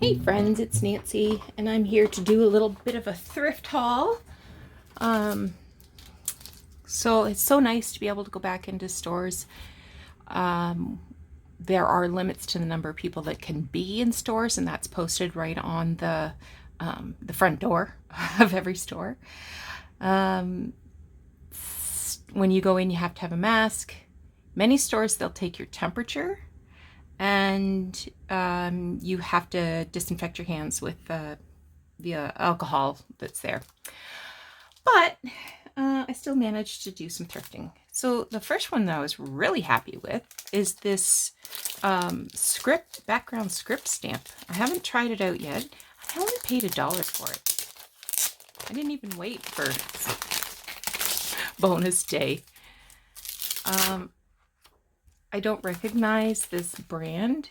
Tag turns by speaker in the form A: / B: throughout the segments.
A: Hey friends, it's Nancy, and I'm here to do a little bit of a thrift haul. Um, so it's so nice to be able to go back into stores. Um, there are limits to the number of people that can be in stores, and that's posted right on the front door of every store. Um, when you go in, you have to have a mask. Many stores, they'll take your temperature, and you have to disinfect your hands with the alcohol that's there. But I still managed to do some thrifting. So the first one that I was really happy with is this background script stamp. I haven't tried it out yet. I only paid $1 for it. I didn't even wait for bonus day. I don't recognize this brand.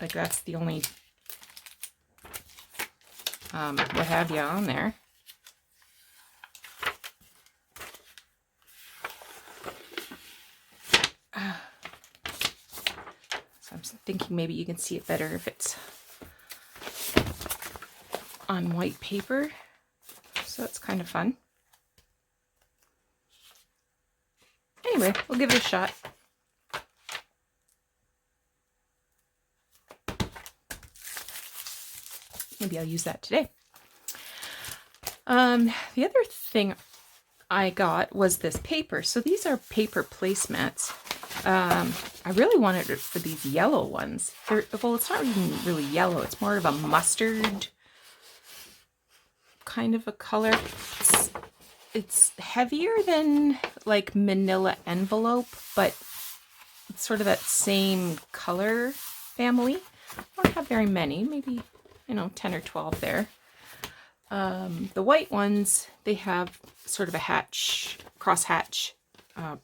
A: Like, that's the only what have you on there. So I'm thinking maybe you can see it better if it's on white paper. So it's kind of fun. Anyway, we'll give it a shot. Maybe I'll use that today. The other thing I got was this paper. So these are paper placemats. I really wanted it for these yellow ones. Well, it's not even really yellow. It's more of a mustard kind of a color. It's heavier than like manila envelope, but it's sort of that same color family. I don't have very many, maybe, 10 or 12 there. The white ones, they have sort of a cross hatch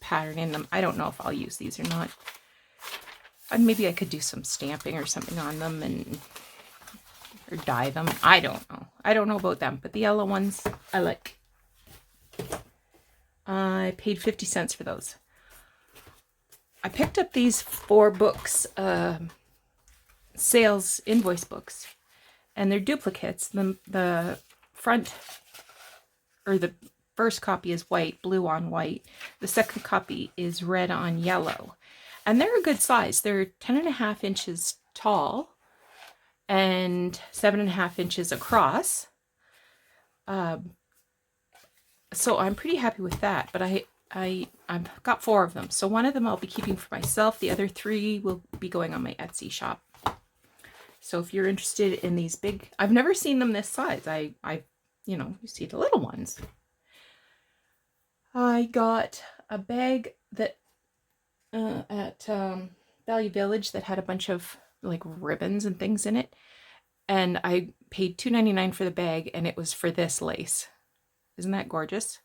A: pattern in them. I don't know if I'll use these or not. Maybe I could do some stamping or something on them or dye them. I don't know. I don't know about them, but the yellow ones I like. I paid 50 cents for those. I picked up these 4 books, sales invoice books, and they're duplicates. The front, or the first copy is white, blue on white. The second copy is red on yellow. And they're a good size. They're 10.5 inches tall and 7.5 inches across. So I'm pretty happy with that, but I've got 4 of them. So one of them I'll be keeping for myself. The other 3 will be going on my Etsy shop. So if you're interested in these big, I've never seen them this size. You see the little ones. I got a bag that at Value Village that had a bunch of like ribbons and things in it. And I paid $2.99 for the bag, and it was for this lace. Isn't that gorgeous?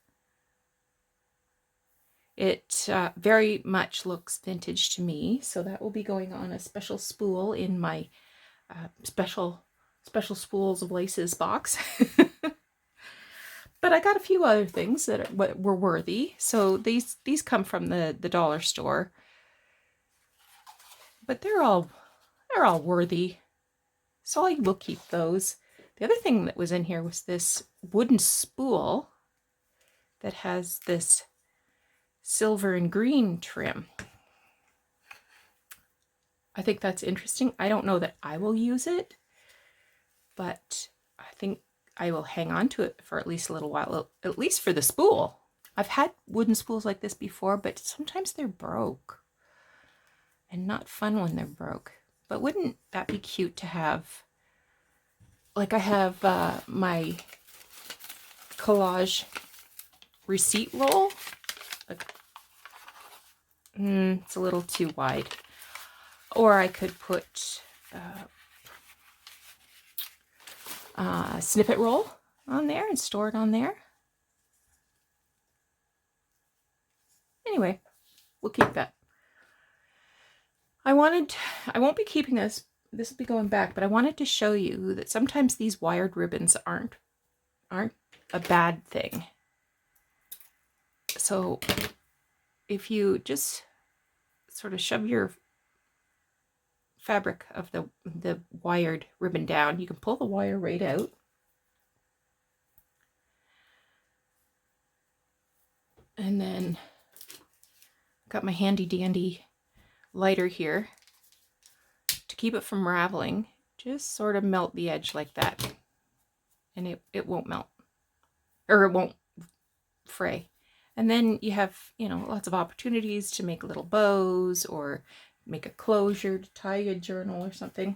A: It very much looks vintage to me, so that will be going on a special spool in my special spools of laces box. But I got a few other things that were worthy. So these come from the dollar store, but they're all worthy. So I will keep those. The other thing that was in here was this wooden spool that has this silver and green trim. I think that's interesting. I don't know that I will use it, but I think I will hang on to it for at least a little while, at least for the spool. I've had wooden spools like this before, but sometimes they're broke and not fun when they're broke. But wouldn't that be cute to have? Like, I have my collage receipt roll. It's a little too wide. Or I could put a snippet roll on there and store it on there. Anyway, we'll keep that. I won't be keeping this will be going back, but I wanted to show you that sometimes these wired ribbons aren't a bad thing. So if you just sort of shove your fabric of the wired ribbon down. You can pull the wire right out. And then got my handy dandy lighter here to keep it from raveling. Just sort of melt the edge like that. And it won't melt. Or it won't fray. And then you have, you know, lots of opportunities to make little bows or make a closure to tie a journal or something.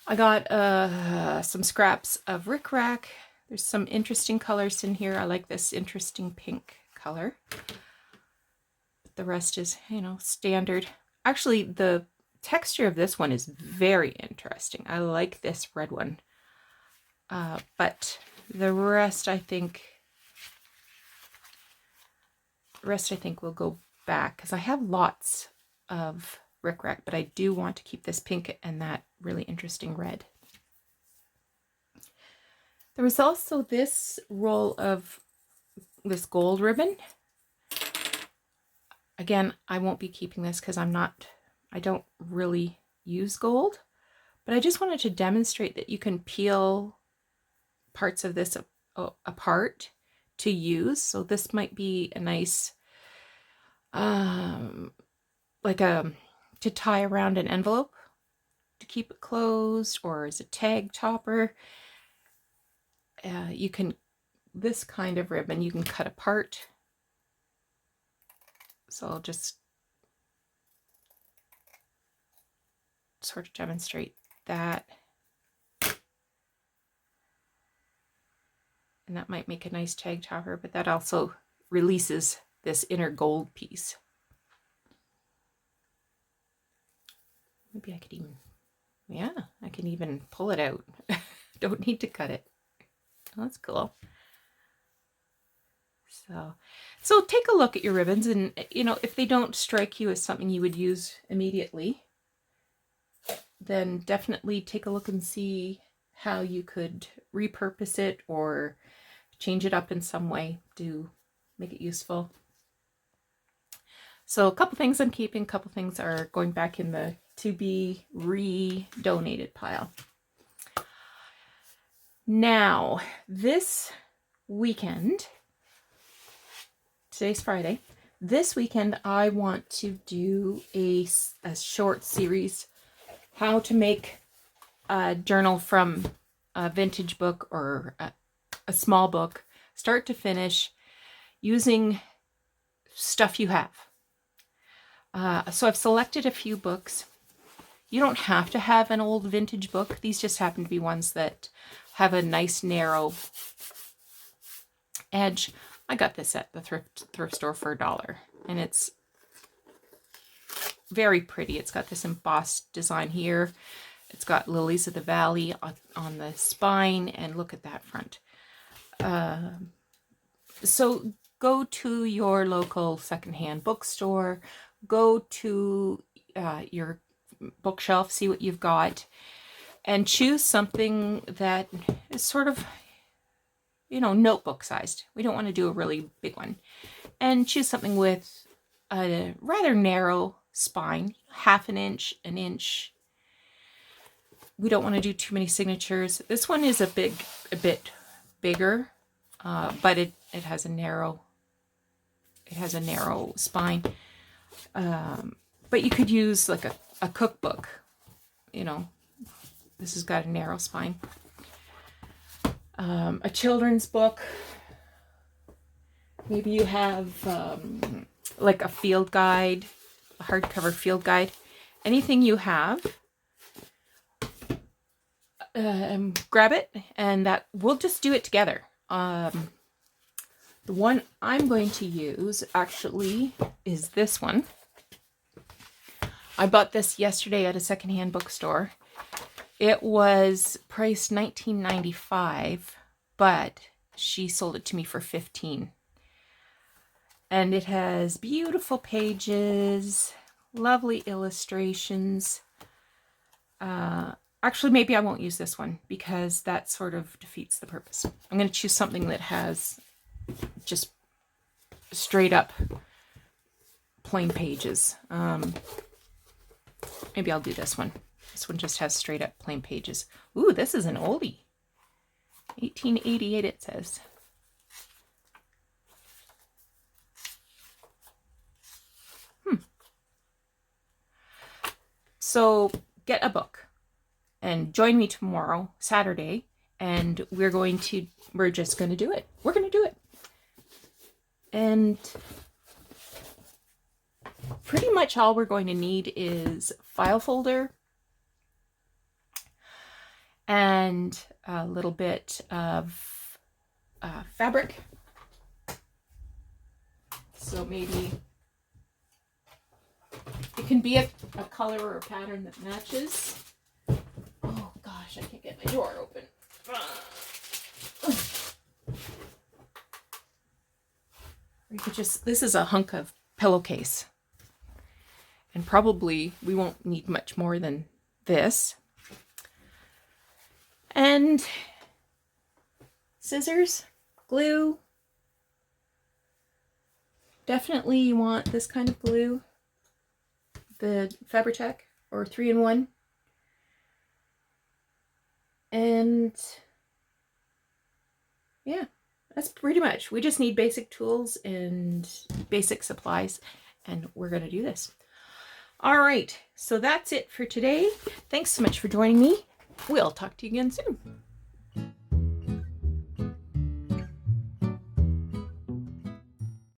A: I got some scraps of rickrack. There's some interesting colors in here. I like this interesting pink color. But the rest is, you know, standard. Actually, the texture of this one is very interesting. I like this red one. But the rest I think will go back because I have lots of rickrack, but I do want to keep this pink and that really interesting red. There was also this roll of this gold ribbon. Again, I won't be keeping this because I don't really use gold, but I just wanted to demonstrate that you can peel parts of this apart to use. So this might be a nice, to tie around an envelope to keep it closed, or as a tag topper. This kind of ribbon you can cut apart. So I'll just sort of demonstrate that. And that might make a nice tag topper, but that also releases this inner gold piece. Maybe I could even, yeah, I can even pull it out. Don't need to cut it. Oh, that's cool. So take a look at your ribbons, and you know, if they don't strike you as something you would use immediately, then definitely take a look and see how you could repurpose it or change it up in some way to make it useful. So a couple things I'm keeping, a couple things are going back in the to be re-donated pile. Now, this weekend, today's Friday, this weekend I want to do a short series, how to make a journal from a vintage book or a small book, start to finish, using stuff you have. So I've selected a few books. You don't have to have an old vintage book. These just happen to be ones that have a nice narrow edge. I got this at the thrift store for $1, and it's very pretty. It's got this embossed design here. It's got lilies of the valley on the spine, and look at that front. So go to your local secondhand bookstore, go to your bookshelf, see what you've got, and choose something that is sort of, you know, notebook sized. We don't want to do a really big one. And choose something with a rather narrow spine, half an inch, an inch. We don't want to do too many signatures. This one is a bit bigger, but it has a narrow spine. But you could use like a cookbook, you know. This has got a narrow spine. A children's book. Maybe you have like a field guide, a hardcover field guide. Anything you have, grab it, and that we'll just do it together. The one I'm going to use actually is this one. I bought this yesterday at a secondhand bookstore. It was priced $19.95, but she sold it to me for $15. And it has beautiful pages, lovely illustrations. Actually, maybe I won't use this one because that sort of defeats the purpose. I'm going to choose something that has just straight up plain pages. Maybe I'll do this one. This one just has straight up plain pages. Ooh, this is an oldie. 1888 it says. So get a book and join me tomorrow, Saturday, and we're just going to do it. We're going to do it. And pretty much all we're going to need is file folder and a little bit of fabric. So maybe it can be a color or a pattern that matches. Oh gosh, I can't get my door open. You could just, this is a hunk of pillowcase. And probably we won't need much more than this. And scissors, glue. Definitely you want this kind of glue. The Fabri-Tac or 3-in-1. And yeah, that's pretty much. We just need basic tools and basic supplies, and we're going to do this. All right, so that's it for today. Thanks so much for joining me. We'll talk to you again soon.